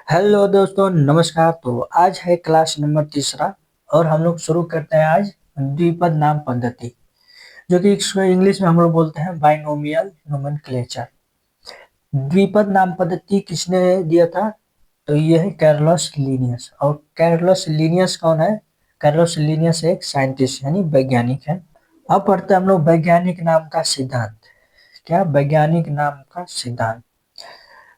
Hello दोस्तों, नमस्कार। तो आज है क्लास नंबर तीसरा और हम लोग शुरू करते हैं आज द्विपद नाम पद्धति, जो कि इसको इंग्लिश में हम लोग बोलते हैं बाइनोमियल नोमेनक्लेचर। द्विपद नाम पद्धति किसने दिया था? तो ये है कार्लोस लिनियस। और कार्लोस लिनियस कौन है? कार्लोस लिनियस एक साइंटिस्ट यानी वैज्ञानिक है। अब पढ़ते हैं हम लोग वैज्ञानिक नाम का सिद्धांत। क्या? वैज्ञानिक नाम का सिद्धांत।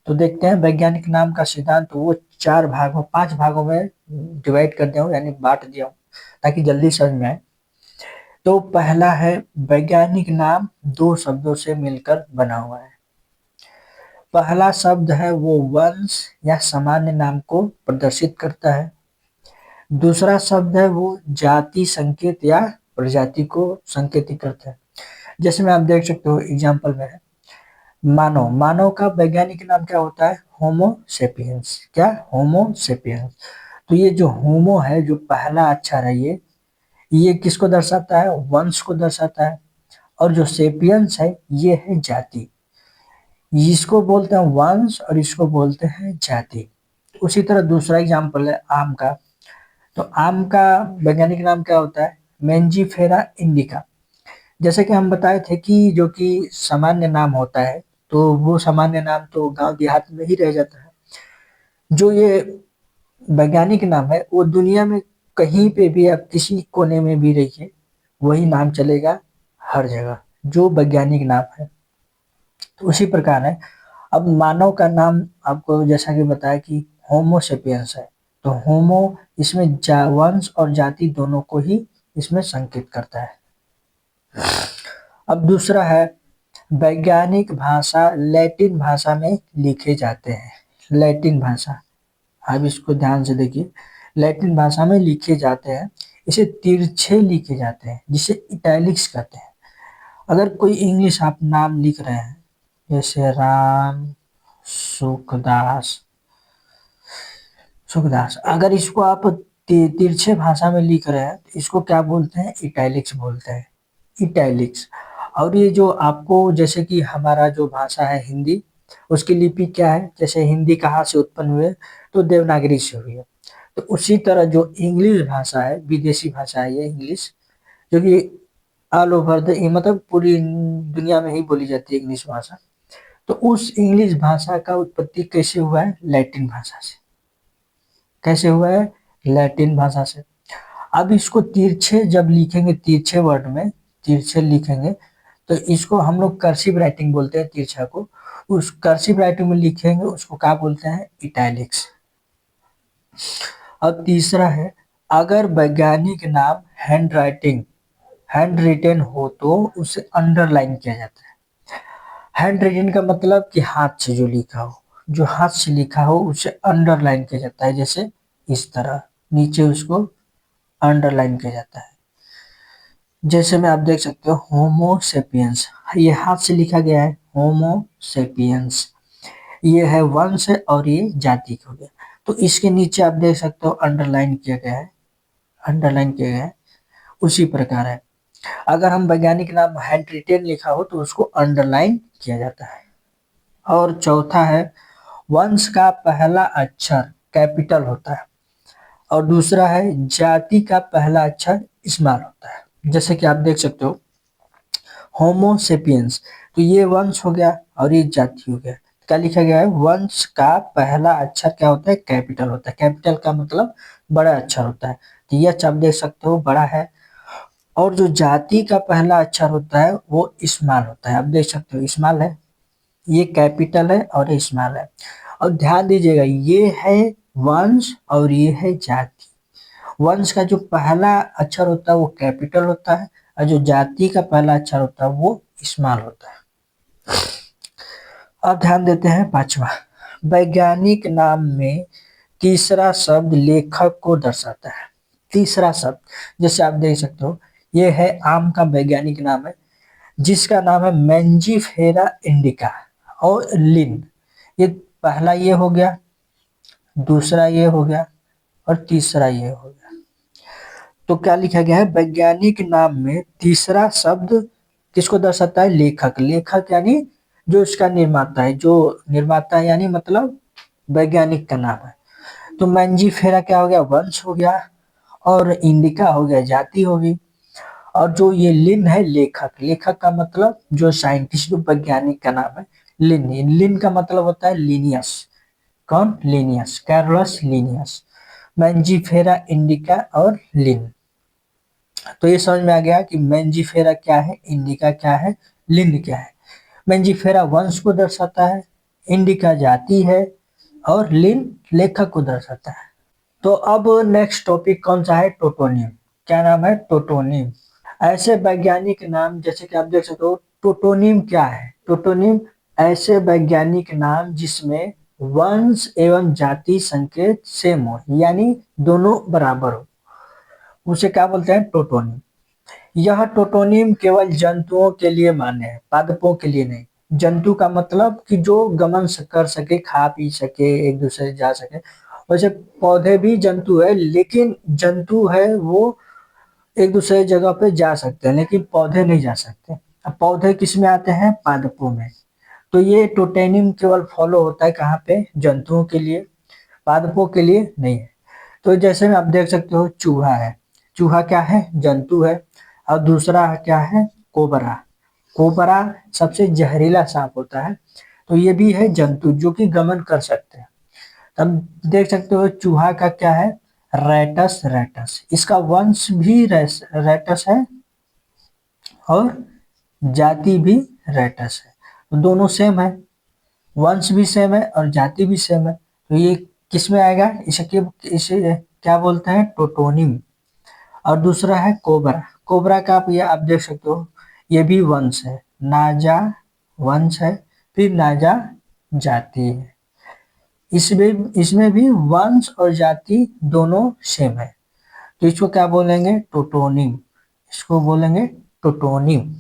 तो देखते हैं वैज्ञानिक नाम का सिद्धांत। वो चार भागों 5 भागों में डिवाइड कर दिया हूँ, यानी बांट दिया हूँ ताकि जल्दी समझ में आए। तो पहला है वैज्ञानिक नाम दो शब्दों से मिलकर बना हुआ है। पहला शब्द है वो वंश या सामान्य नाम को प्रदर्शित करता है। दूसरा शब्द है वो जाति संकेत या प्रजाति को संकेतित करता है। जैसे में आप देख सकते हो एग्जाम्पल में है मानव। मानव का वैज्ञानिक नाम क्या होता है? होमो सेपियंस। क्या? होमो सेपियंस। तो ये जो होमो है, जो पहला अक्षर है, ये किसको दर्शाता है? वंश को दर्शाता है। और जो सेपियंस है ये है जाति। इसको बोलते हैं वंश और इसको बोलते हैं जाति। उसी तरह दूसरा एग्जाम्पल है आम का। तो आम का वैज्ञानिक नाम क्या होता है? Mangifera indica. जैसे कि हम बताए थे कि जो कि सामान्य नाम होता है, तो वो सामान्य नाम तो गांव देहात में ही रह जाता है। जो ये वैज्ञानिक नाम है वो दुनिया में कहीं पे भी आप किसी कोने में भी रहिए, वही नाम चलेगा हर जगह, जो वैज्ञानिक नाम है। तो उसी प्रकार है। अब मानव का नाम आपको जैसा कि बताया कि होमो सेपियंस है। तो होमो इसमें वंश और जाति दोनों को ही इसमें संकेत करता है। अब दूसरा है वैज्ञानिक भाषा लैटिन भाषा में लिखे जाते हैं। लैटिन भाषा, आप इसको ध्यान से देखिए। लैटिन भाषा में लिखे जाते हैं, इसे तिरछे लिखे जाते हैं, जिसे इटैलिक्स कहते हैं। अगर कोई इंग्लिश आप नाम लिख रहे हैं, जैसे राम सुखदास, सुखदास, अगर इसको आप तिरछे भाषा में लिख रहे हैं तो इसको क्या बोलते हैं? इटैलिक्स बोलते हैं। इटैलिक्स। और ये जो आपको, जैसे कि हमारा जो भाषा है हिंदी, उसकी लिपि क्या है? जैसे हिंदी कहाँ से उत्पन्न हुए? तो देवनागरी से हुई है। तो उसी तरह जो इंग्लिश भाषा है, विदेशी भाषा है ये इंग्लिश, जो कि ऑल ओवर द मतलब पूरी दुनिया में ही बोली जाती है इंग्लिश भाषा। तो उस इंग्लिश भाषा का उत्पत्ति कैसे हुआ है? लैटिन भाषा से। कैसे हुआ है? लैटिन भाषा से। अब इसको तिरछे जब लिखेंगे, तिरछे वर्ड में तिरछे लिखेंगे, तो इसको हम लोग कर्सिव राइटिंग बोलते हैं। तिरछा को उस कर्सिव राइटिंग में लिखेंगे, उसको क्या बोलते हैं? इटैलिक्स। अब तीसरा है, अगर वैज्ञानिक नाम हैंड रिटेन हो तो उसे अंडरलाइन किया जाता है। हैंड रिटेन का मतलब कि हाथ से जो लिखा हो, जो हाथ से लिखा हो उसे अंडरलाइन किया जाता है। जैसे इस तरह नीचे उसको अंडरलाइन किया जाता है। जैसे में आप देख सकते हो होमो सेपियंस, ये हाथ से लिखा गया है होमो सेपियंस। ये है वंश है और ये जाति हो गया। तो इसके नीचे आप देख सकते हो अंडरलाइन किया गया है, अंडरलाइन किया गया है। उसी प्रकार है, अगर हम वैज्ञानिक नाम हैंड रिटेन लिखा हो तो उसको अंडरलाइन किया जाता है। और चौथा है, वंश का पहला अक्षर कैपिटल होता है और दूसरा है जाति का पहला अक्षर स्मॉल होता है। जैसे कि आप देख सकते हो होमो सेपियंस, तो ये वंश हो गया और ये जाति हो गया। क्या लिखा गया है? वंश का पहला अक्षर क्या होता है? कैपिटल होता है। कैपिटल का मतलब बड़ा अक्षर होता है। तो ये आप देख सकते हो बड़ा है। और जो जाति का पहला अक्षर होता है वो स्मॉल होता है। आप देख सकते हो स्मॉल है, ये कैपिटल है और ये स्मॉल है। और ध्यान दीजिएगा, ये है वंश और ये है जाति। वंश का जो पहला अक्षर होता है वो कैपिटल होता है और जो जाति का पहला अक्षर होता है वो स्मॉल होता है। अब ध्यान देते हैं पांचवा, वैज्ञानिक नाम में तीसरा शब्द लेखक को दर्शाता है। तीसरा शब्द, जैसे आप देख सकते हो ये है आम का वैज्ञानिक नाम है, जिसका नाम है मेंजीफेरा इंडिका और लिन। ये पहला ये हो गया, दूसरा ये हो गया और तीसरा ये हो गया। तो क्या लिखा गया है? वैज्ञानिक नाम में तीसरा शब्द किसको दर्शाता है? लेखक। लेखक यानी जो इसका निर्माता है, जो निर्माता है यानी मतलब वैज्ञानिक का नाम है। तो मैंजीफेरा क्या हो गया, वंश हो गया, और इंडिका हो गया जाति होगी। और जो ये लिन है लेखक, लेखक का मतलब जो साइंटिस्ट जो वैज्ञानिक का नाम है लिन, लिन का मतलब होता है लीनियस। कौन, Linnaeus, Carolus Linnaeus. Mangifera, indica और लिन। तो ये समझ में आ गया कि मैंजीफेरा क्या है, इंडिका क्या है, लिन क्या है। मैंजीफेरा वंश को दर्शाता है, इंडिका जाति है, और लिन लेखक को दर्शाता है। तो अब नेक्स्ट टॉपिक कौन सा है, टोटोनिम। क्या नाम है, टोटोनिम। ऐसे वैज्ञानिक नाम, जैसे कि आप देख सकते हो, टोटोनिम क्या है, टोटोनिम ऐसे वैज्ञानिक नाम जिसमें वंश एवं जाति संकेत सेम हो, यानी दोनों बराबर हो, उसे क्या बोलते हैं, टोटोनिम। यह टोटोनिम केवल जंतुओं के लिए मान्य है, पादपों के लिए नहीं। जंतु का मतलब कि जो गमन कर सके, खा पी सके, एक दूसरे जा सके। वैसे पौधे भी जंतु है, लेकिन जंतु है वो एक दूसरे जगह पे जा सकते हैं, लेकिन पौधे नहीं जा सकते। अब पौधे किस में आते हैं, पादपों में। तो ये टोटेनिम केवल फॉलो होता है कहाँ पे, जंतुओं के लिए, पादपों के लिए नहीं है। तो जैसे में आप देख सकते हो, चूहा है, चूहा क्या है, जंतु है। और दूसरा क्या है, कोबरा। कोबरा सबसे जहरीला सांप होता है, तो ये भी है जंतु जो कि गमन कर सकते हैं। तब देख सकते हो चूहा का क्या है, रेटस, रेटस, इसका वंश भी रेटस है, और जाति भी रेटस है। तो दोनों सेम है, वंश भी सेम है और जाति भी सेम है। तो ये किस में आएगा, इसे क्या बोलते हैं, टोटोनिम। और दूसरा है कोबरा। कोबरा का आप देख सकते हो, ये भी वंश है, नाजा वंश है, फिर नाजा जाति है। इसमें इसमें भी वंश और जाति दोनों सेम है। तो इसको क्या बोलेंगे, टोटोनिम। इसको बोलेंगे टोटोनिम।